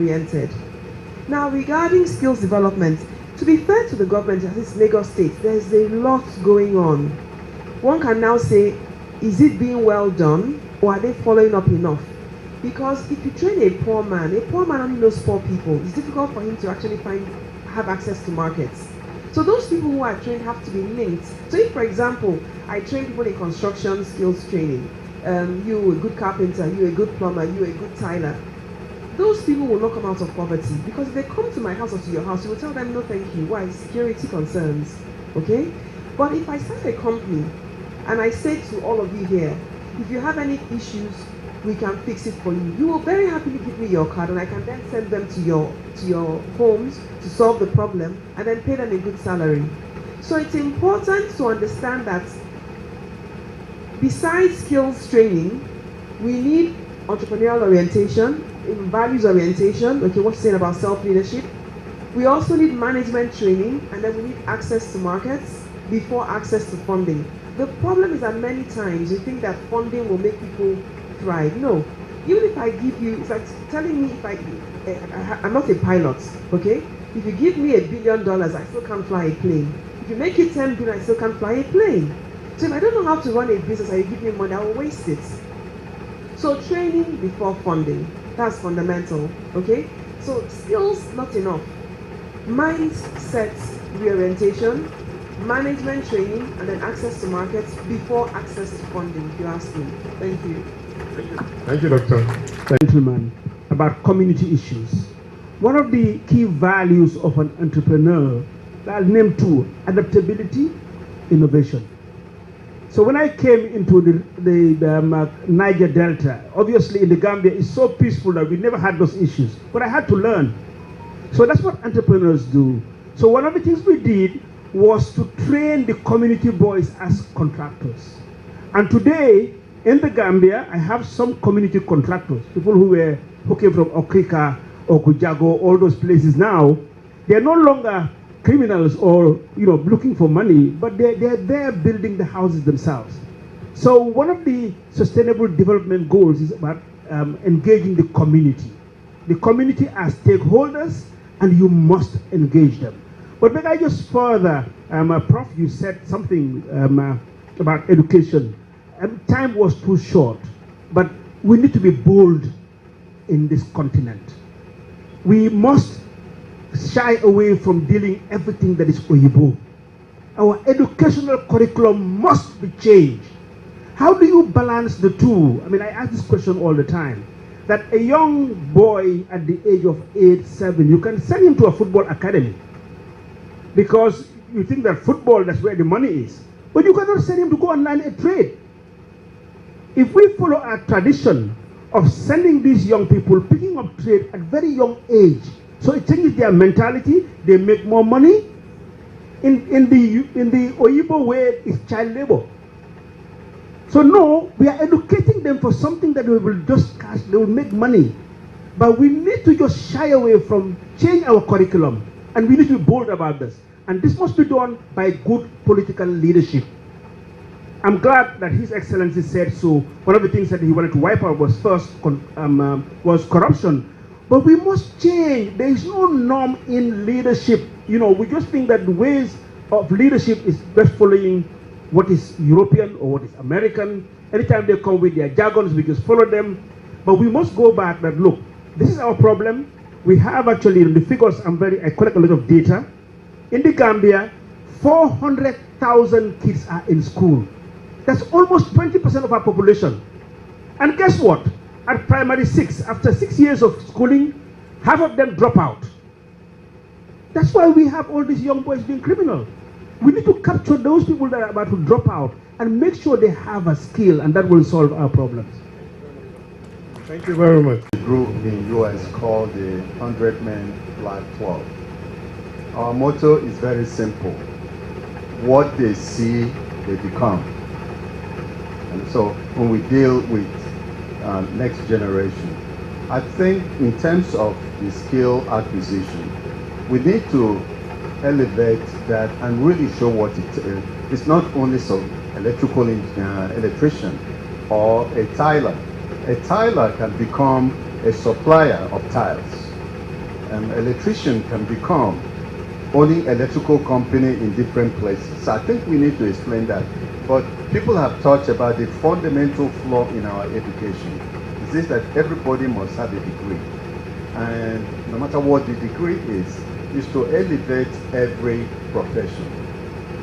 oriented. Now, regarding skills development, to be fair to the government, at least Lagos State, there's a lot going on. One can now say, is it being well done, or are they following up enough? Because if you train a poor man only knows poor people. It's difficult for him to actually have access to markets. So those people who are trained have to be linked. So if, for example, I train people in construction skills training, you a good carpenter, you a good plumber, you a good tiler, those people will not come out of poverty, because if they come to my house or to your house, you will tell them no thank you. Why? Security concerns. Okay? But if I start a company and I say to all of you here, if you have any issues, we can fix it for you. You will very happily give me your card, and I can then send them to your homes to solve the problem and then pay them a good salary. So it's important to understand that besides skills training, we need entrepreneurial orientation, values orientation, okay, what's saying about self-leadership. We also need management training, and then we need access to markets before access to funding. The problem is that many times you think that funding will make people thrive. No. Even if I give you, it's like telling me I'm not a pilot, okay? If you give me $1 billion, I still can't fly a plane. If you make it 10 billion, I still can't fly a plane. So if I don't know how to run a business and you give me money, I will waste it. So training before funding, that's fundamental, okay? So skills, not enough. Mindset reorientation, management training, and then access to markets before access to funding, if you ask me. Thank you. Thank you, Doctor. Gentlemen, about community issues. One of the key values of an entrepreneur, I'll name two: adaptability, innovation. So when I came into the Niger Delta, obviously in the Gambia, it's so peaceful that we never had those issues, but I had to learn. So that's what entrepreneurs do. So one of the things we did was to train the community boys as contractors. And today, in the Gambia, I have some community contractors, people who came from Okrika or Kujago, all those places now. They're no longer criminals or looking for money, but they're there building the houses themselves. So one of the sustainable development goals is about engaging the community. The community as stakeholders, and you must engage them. But may I just further, Prof, you said something about education. Time was too short, but we need to be bold in this continent. We must shy away from dealing everything that is Oyibo. Our educational curriculum must be changed. How do you balance the two? I mean, I ask this question all the time. That a young boy at the age of 8, 7, you can send him to a football academy because you think that football, that's where the money is. But you cannot send him to go and learn a trade. If we follow our tradition of sending these young people, picking up trade at very young age, so it changes their mentality, they make more money. In the Oyibo way, it's child labor. So no, we are educating them for something that they will just cash, they will make money. But we need to just shy away from change our curriculum, and we need to be bold about this. And this must be done by good political leadership. I'm glad that His Excellency said so. One of the things that he wanted to wipe out was was corruption. But we must change. There is no norm in leadership. We just think that the ways of leadership is just following what is European or what is American. Anytime they come with their jargons, we just follow them. But we must go back that, look, this is our problem. We have actually, the figures, I collect a lot of data. In the Gambia, 400,000 kids are in school. That's almost 20% of our population. And guess what? At primary 6, after 6 years of schooling, half of them drop out. That's why we have all these young boys being criminal. We need to capture those people that are about to drop out and make sure they have a skill, and that will solve our problems. Thank you very much. The group in US called the 100 Men Black Club. Our motto is very simple. What they see, they become. And so when we deal with next generation, I think in terms of the skill acquisition, we need to elevate that and really show what it is. It's not only some electrician or a tiler. A tiler can become a supplier of tiles. electrician can become owning electrical company in different places. So I think we need to explain that. But people have talked about the fundamental flaw in our education. Is this that everybody must have a degree. And no matter what the degree is to elevate every profession.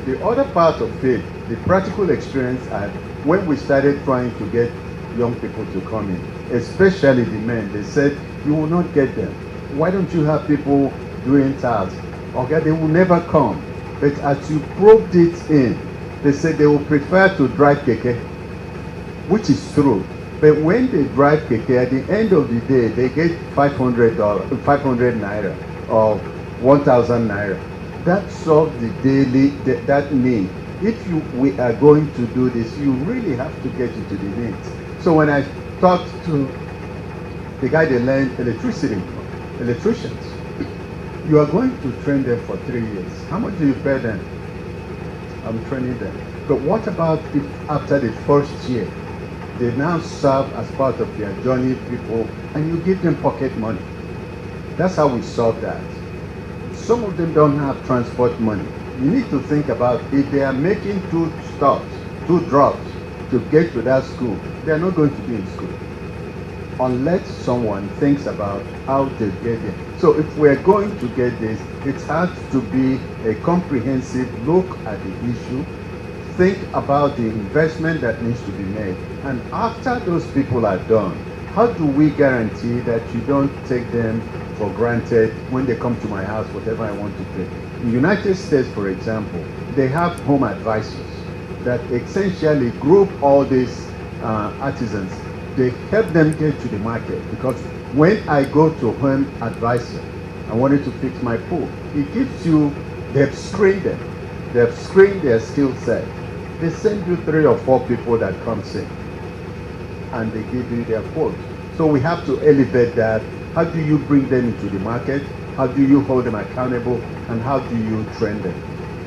The other part of it, the practical experience, and when we started trying to get young people to come in, especially the men, they said, you will not get them. Why don't you have people doing tasks? Okay, they will never come. But as you probed it in, they said they will prefer to drive keke, which is true. But when they drive keke, at the end of the day, they get $500 naira or 1,000 naira. That solves the daily, that need. If we are going to do this, you really have to get into the needs. So when I talked to the guy that learned electricians, you are going to train them for 3 years. How much do you pay them? I'm training them. But what about if after the first year, they now serve as part of their journey people and you give them pocket money? That's how we solve that. Some of them don't have transport money. You need to think about if they are making 2 drops to get to that school, they are not going to be in school unless someone thinks about how to get there. So if we're going to get this, it has to be a comprehensive look at the issue, think about the investment that needs to be made, and after those people are done, how do we guarantee that you don't take them for granted when they come to my house, whatever I want to pay? In the United States, for example, they have home advisors that essentially group all these artisans. They help them get to the market, because when I go to home advisor, I wanted to fix my pool, it gives you, they've screened them, they've screened their skill set. They send you 3 or 4 people that comes in and they give you their quote. So we have to elevate that. How do you bring them into the market? How do you hold them accountable? And how do you train them?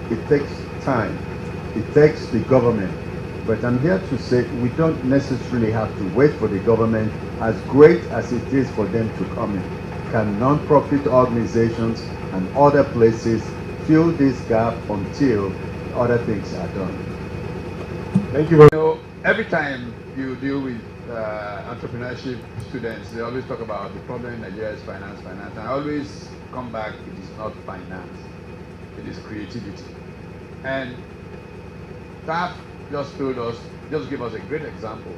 It takes time. It takes the government. But I'm here to say we don't necessarily have to wait for the government, as great as it is for them to come in. Can non-profit organizations and other places fill this gap until other things are done? Thank you very much. You know, every time you deal with entrepreneurship students, they always talk about the problem in Nigeria is finance. And I always come back, it is not finance, it is creativity. And TAF just told us, just gave us a great example.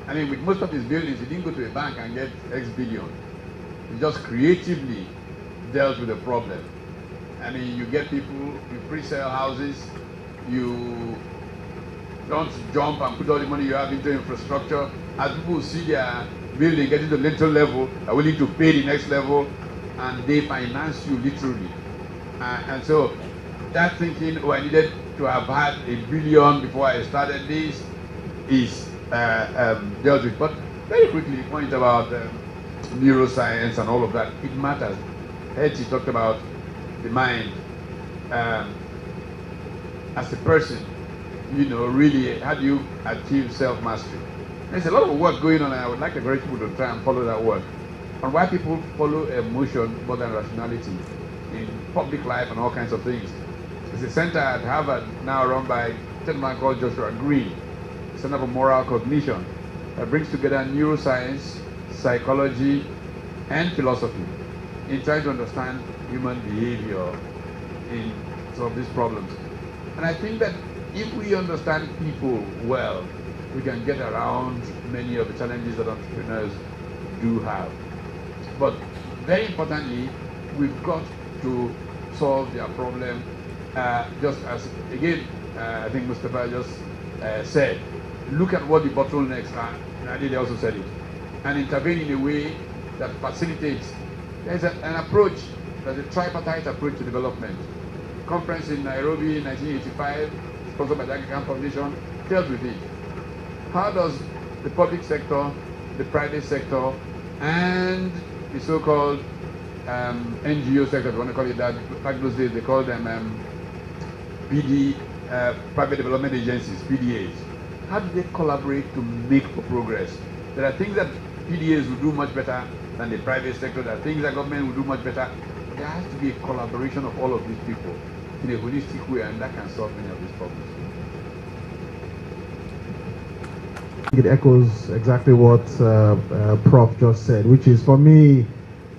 I mean, with most of his buildings, he didn't go to a bank and get X billion. He just creatively dealt with the problem. I mean, you get people, you pre-sell houses, you don't jump and put all the money you have into infrastructure. As people see their building getting to the little level, are willing to pay the next level, and they finance you literally. And so that thinking, oh, I needed to have had $1 billion before I started this, is dealt with. But very quickly, point about neuroscience and all of that, it matters. Hetty talked about the mind as a person. You know, really, how do you achieve self-mastery? There's a lot of work going on, and I would like to encourage people to try and follow that work. On why people follow emotion more than rationality in public life and all kinds of things. There's a center at Harvard now run by a gentleman called Joshua Green, Center for Moral Cognition, that brings together neuroscience, psychology, and philosophy in trying to understand human behavior in some of these problems. And I think that if we understand people well, we can get around many of the challenges that entrepreneurs do have. But very importantly, we've got to solve their problem, just as, again, I think Mustafa just said, look at what the bottlenecks are, and I did also said it, and intervene in a way that facilitates. There's an approach, there's a tripartite approach to development. Conference in Nairobi in 1985, sponsored by the African Foundation, dealt with it. How does the public sector, the private sector, and the so-called NGO sector, if you want to call it that, back those days they called them PD, private development agencies, PDAs. How do they collaborate to make progress? There are things that PDAs will do much better than the private sector, that things that government will do much better. There has to be a collaboration of all of these people in a holistic way, and that can solve many of these problems. It echoes exactly what Prof just said, which is, for me,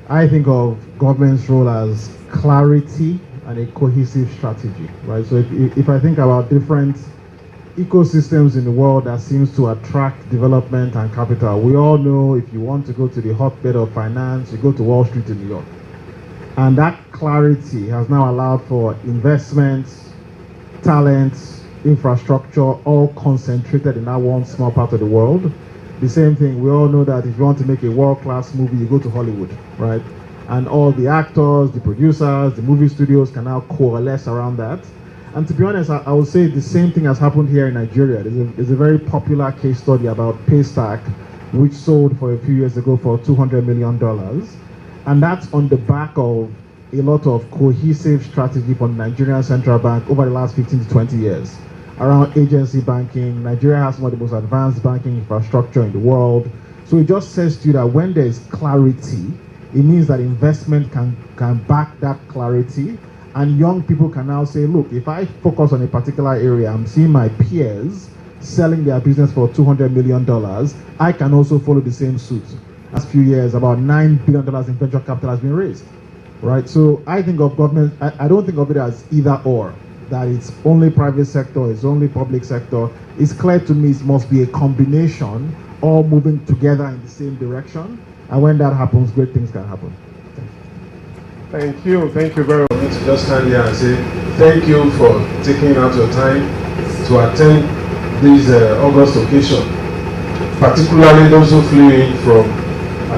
I think of government's role as clarity and a cohesive strategy, right? So if I think about different ecosystems in the world that seems to attract development and capital, we all know if you want to go to the hotbed of finance, you go to Wall Street in New York. And that clarity has now allowed for investments, talents, infrastructure, all concentrated in that one small part of the world. The same thing, we all know that if you want to make a world-class movie, you go to Hollywood, right? And all the actors, the producers, the movie studios can now coalesce around that. And to be honest, I would say the same thing has happened here in Nigeria. There's a very popular case study about Paystack, which sold for a few years ago for $200 million. And that's on the back of a lot of cohesive strategy from the Nigerian Central Bank over the last 15 to 20 years. Around agency banking, Nigeria has some of the most advanced banking infrastructure in the world. So it just says to you that when there is clarity, it means that investment can back that clarity. And young people can now say, look, if I focus on a particular area, I'm seeing my peers selling their business for $200 million, I can also follow the same suit. Last few years, about $9 billion in venture capital has been raised, right? So I think of government, I don't think of it as either or, that it's only private sector, it's only public sector. It's clear to me it must be a combination, all moving together in the same direction. And when that happens, great things can happen. Thank you very much. To just stand here and say thank you for taking out your time to attend this August occasion, particularly those who flew in from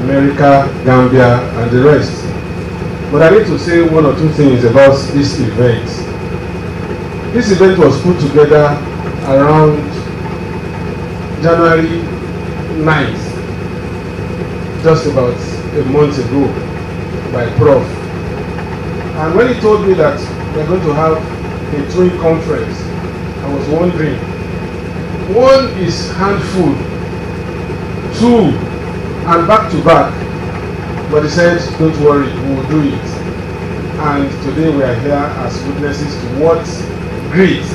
America, Gambia, and the rest. But I need to say one or two things about this event. This event was put together around January 9th, just about a month ago, by Prof. And when he told me that we're going to have a twin conference, I was wondering, one is handful, two, and back to back. But he said, don't worry, we will do it. And today we are here as witnesses to what grit,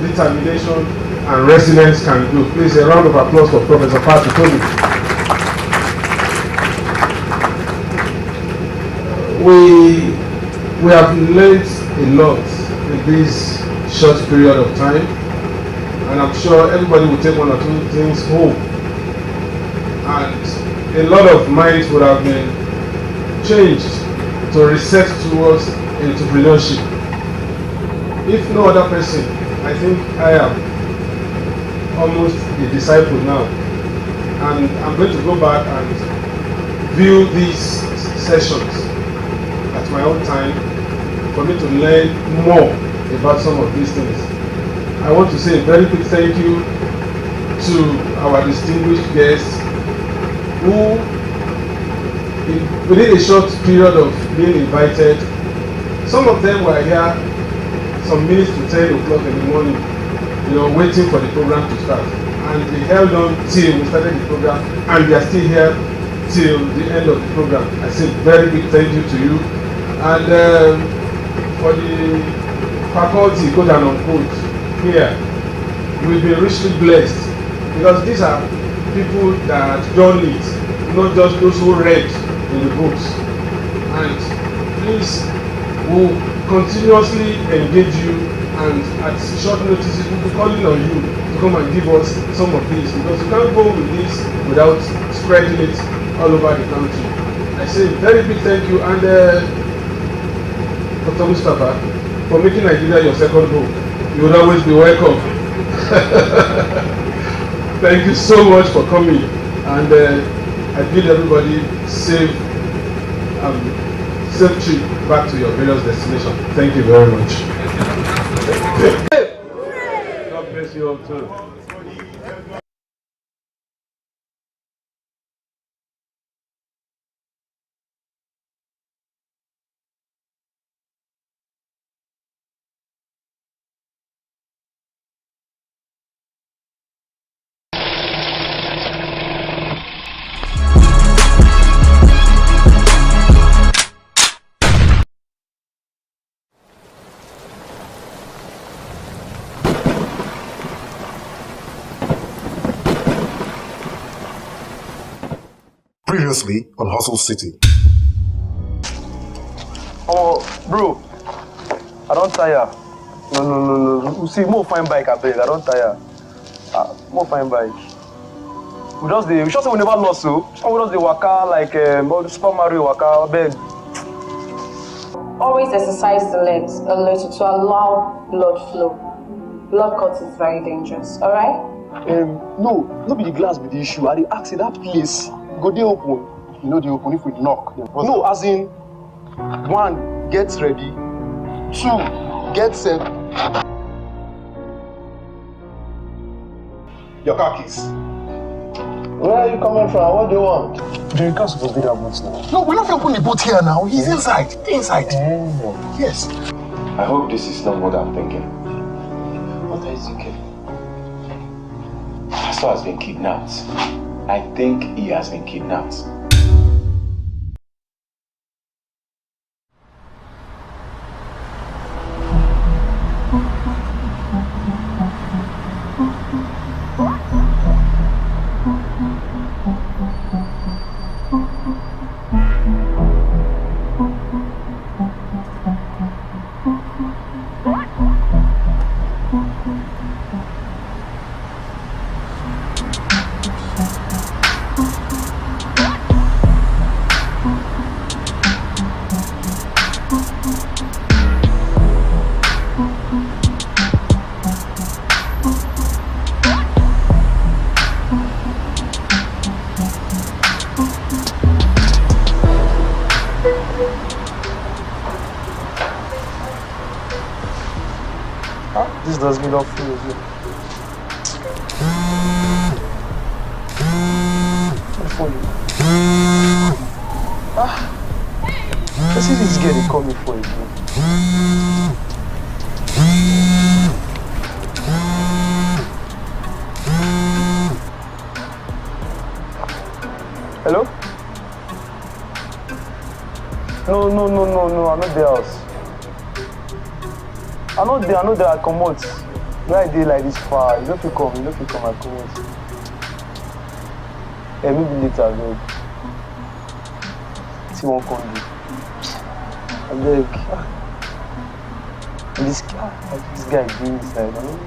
determination, and resilience can do. Please, a round of applause for Professor Patu Tomi. We have learned a lot in this short period of time, and I'm sure everybody will take one or two things home. And a lot of minds would have been changed to reset towards entrepreneurship. If no other person, I think I am almost a disciple now, and I'm going to go back and view these sessions at my own time for me to learn more about some of these things. I want to say a very big thank you to our distinguished guests who, within a short period of being invited, some of them were here some minutes to 10 o'clock in the morning, waiting for the program to start. And they held on till we started the program, and they are still here till the end of the program. I say very big thank you to you. And for the faculty, quote and unquote, here, we've been richly blessed, because these are people that done it, not just those who read in the books. And please, we'll continuously engage you, and at short notices we'll be calling on you to come and give us some of these, because you can't go with this without spreading it all over the country. I say very big thank you, and Dr. Mustafa, for making Nigeria your second home. You will always be welcome. Thank you so much for coming, and I bid everybody safe trip back to your various destinations. Thank you very much. God bless you all too. intensely on Hustle City. Oh, bro, I don't tire. No. You see, more fine bike, I beg. I don't tire. More fine bike. We just say we never lost, so we just the waka like Super Mario waka, I beg. Always exercise the legs a little to allow blood flow. Blood clot is very dangerous, alright? No be the glass be the issue. I dey ask you that place. Go dey open. You know they open if we knock. No, as in, 1, get ready. 2, get set. Your car keys. Where are you coming from? What do you want? The car supposed to be that boat now. No, we're not open the boat here now. He's inside. Inside. Yes. I hope this is not what I'm thinking. What is okay? Pastor has been kidnapped. I think he has been kidnapped. This does me not feel as well. I see this girl coming for you. Hello? No, I'm not there house. I know there, I come out. Where I did like this far, you don't feel come, I come out. Maybe later, beg. See one come do. I beg. This guy doing inside, I know.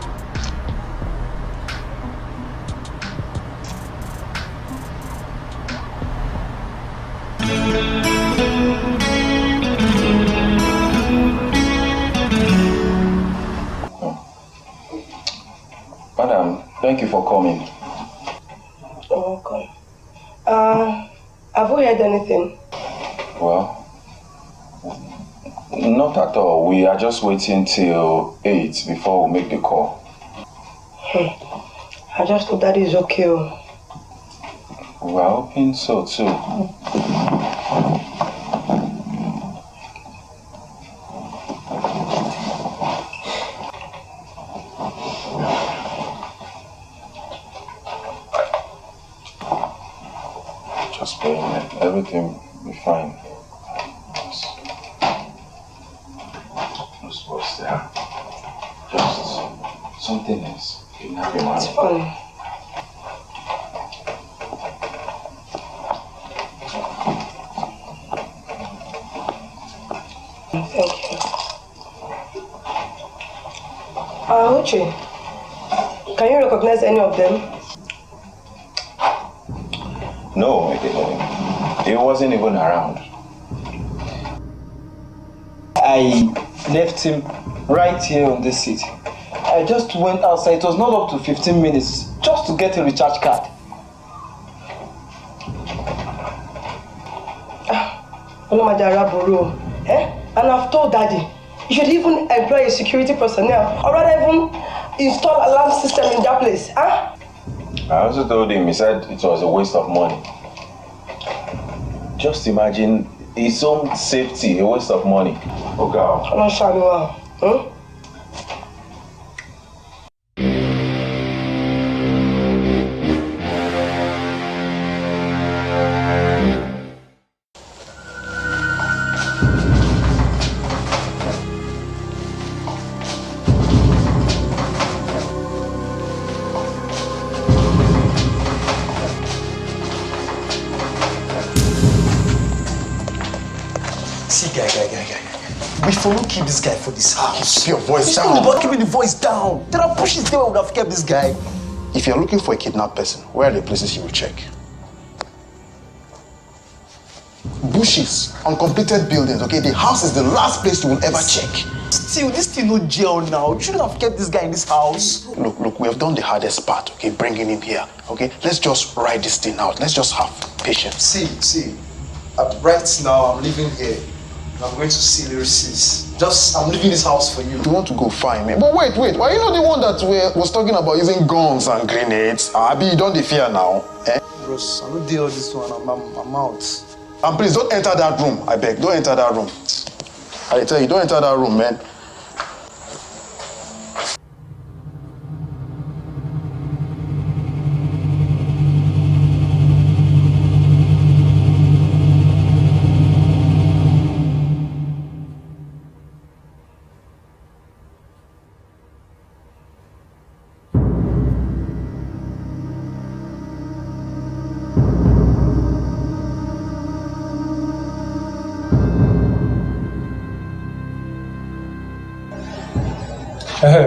Madam, thank you for coming. Oh, welcome. Have we heard anything? Well, not at all. We are just waiting till 8 before we make the call. I just hope that is okay. We are hoping so too. Just pray, everything will be fine. Just what's there? Just something else. It's fine. Thank you. Uche, can you recognize any of them? No, he wasn't even around. I left him right here on this seat. I just went outside. It was not up to 15 minutes just to get a recharge card. And I've told Daddy, you should even employ a security personnel or rather even install an alarm system in that place. Huh? I also told him, he said it was a waste of money. Just imagine his own safety, a waste of money. Oh God. I'm not sure. Huh? See, guy. We follow keep this guy for this house. Keep your voice down. It's not about keeping the voice down. There are bushes there where we have kept this guy. If you're looking for a kidnapped person, where are the places you will check? Bushes, uncompleted buildings, okay? The house is the last place you will ever check. Still, this thing no jail now. You shouldn't have kept this guy in this house. Look, we have done the hardest part, okay? Bringing him here, okay? Let's just ride this thing out. Let's just have patience. See. Right now, I'm living here. I'm going to see Lyricist. I'm leaving this house for you. You want to go, fine, man. But wait. Why you not the one that was talking about using guns and grenades? Abi, you don't fear now, eh? Bros, I don't deal with this one. I'm out. And please, don't enter that room, I beg. Don't enter that room. I tell you, don't enter that room, man.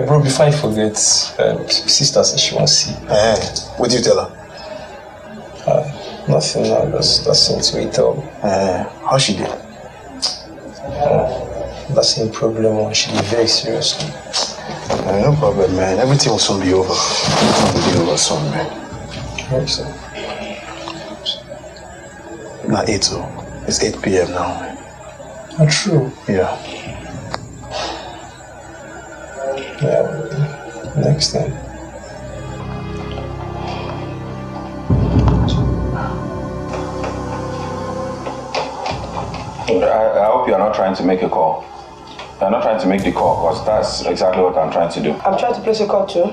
Bro, before I forget, sister says she wants to see. What do you tell her? Nothing now, that's into it all. How she did? That's the problem, she did very seriously. No problem, man. Everything will soon be over. Everything will be over soon, man. Hope so. Not 8, so it's 8 p.m. now, man. Not true. Yeah. Yeah, next time. I hope you're not trying to make a call. You're not trying to make the call, because that's exactly what I'm trying to do. I'm trying to place a call too.